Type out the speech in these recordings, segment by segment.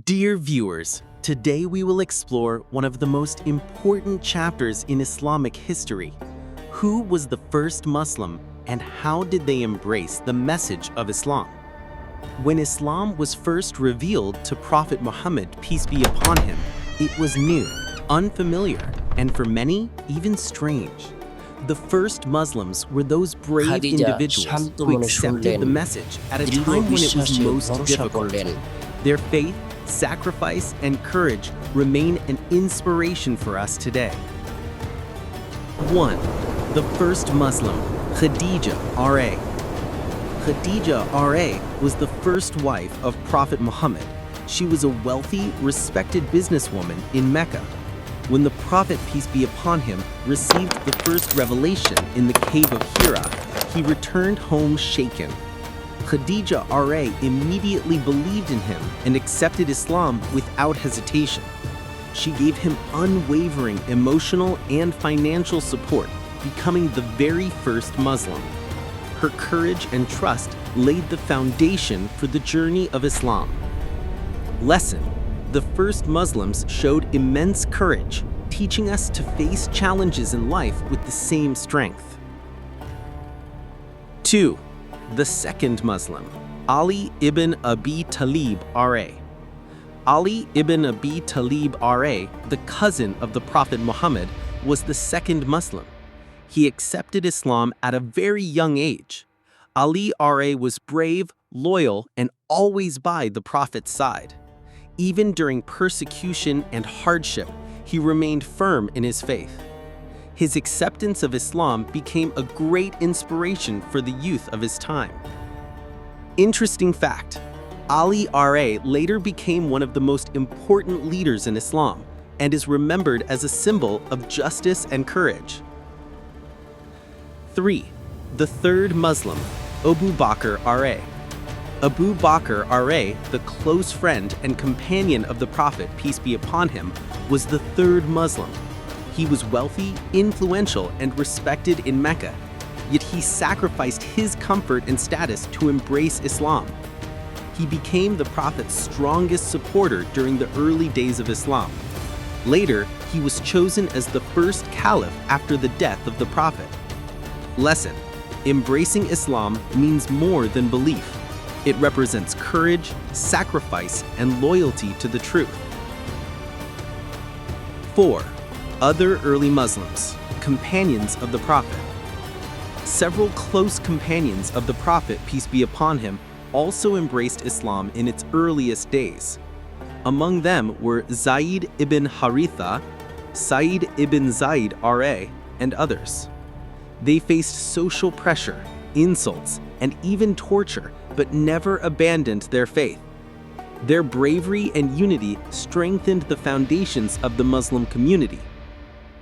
Dear viewers, today we will explore one of the most important chapters in Islamic history. Who was the first Muslim and how did they embrace the message of Islam? When Islam was first revealed to Prophet Muhammad, peace be upon him, it was new, unfamiliar, and for many, even strange. The first Muslims were those brave Khadijah individuals who accepted the message at a time when it was most difficult. Their faith, sacrifice, and courage remain an inspiration for us today. 1. The first Muslim, Khadijah R.A. Khadijah R.A. was the first wife of Prophet Muhammad. She was a wealthy, respected businesswoman in Mecca. When the Prophet, peace be upon him, received the first revelation in the cave of Hira, he returned home shaken. Khadijah R.A. immediately believed in him and accepted Islam without hesitation. She gave him unwavering emotional and financial support, becoming the very first Muslim. Her courage and trust laid the foundation for the journey of Islam. Lesson: the first Muslims showed immense courage, teaching us to face challenges in life with the same strength. 2. The second Muslim, Ali ibn Abi Talib R.A. Ali ibn Abi Talib R.A., the cousin of the Prophet Muhammad, was the second Muslim. He accepted Islam at a very young age. Ali R.A. was brave, loyal, and always by the Prophet's side. Even during persecution and hardship, he remained firm in his faith. His acceptance of Islam became a great inspiration for the youth of his time. Interesting fact: Ali R.A. later became one of the most important leaders in Islam and is remembered as a symbol of justice and courage. 3. The third Muslim, Abu Bakr R.A. Abu Bakr R.A., the close friend and companion of the Prophet, peace be upon him, was the third Muslim. He was wealthy, influential, and respected in Mecca, yet he sacrificed his comfort and status to embrace Islam. He became the Prophet's strongest supporter during the early days of Islam. Later, he was chosen as the first Caliph after the death of the Prophet. Lesson: embracing Islam means more than belief. It represents courage, sacrifice, and loyalty to the truth. 4. Other early Muslims, companions of the Prophet. Several close companions of the Prophet, peace be upon him, also embraced Islam in its earliest days. Among them were Zayd ibn Haritha, Sa'id ibn Zayd R.A., and others. They faced social pressure, insults, and even torture, but never abandoned their faith. Their bravery and unity strengthened the foundations of the Muslim community.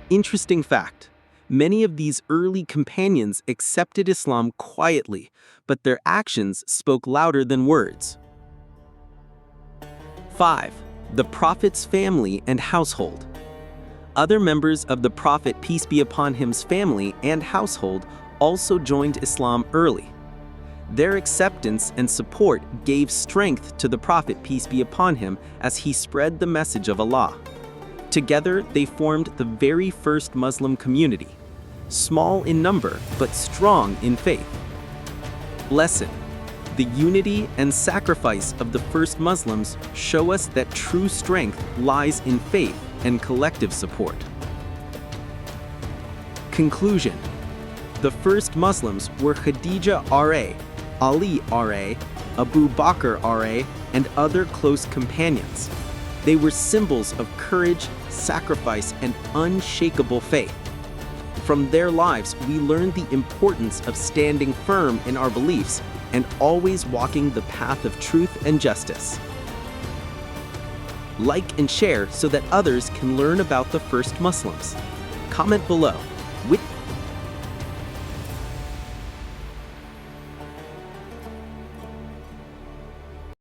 Interesting fact: many of these early companions accepted Islam quietly, but their actions spoke louder than words. 5. The Prophet's family and household. Other members of the Prophet, peace be upon him's family and household also joined Islam early. Their acceptance and support gave strength to the Prophet, peace be upon him, as he spread the message of Allah. Together, they formed the very first Muslim community, small in number but strong in faith. Lesson: the unity and sacrifice of the first Muslims show us that true strength lies in faith and collective support. Conclusion: the first Muslims were Khadijah R.A., Ali R.A., Abu Bakr R.A., and other close companions. They were symbols of courage, sacrifice, and unshakable faith. From their lives, we learn the importance of standing firm in our beliefs and always walking the path of truth and justice. Like and share so that others can learn about the first Muslims. Comment below. With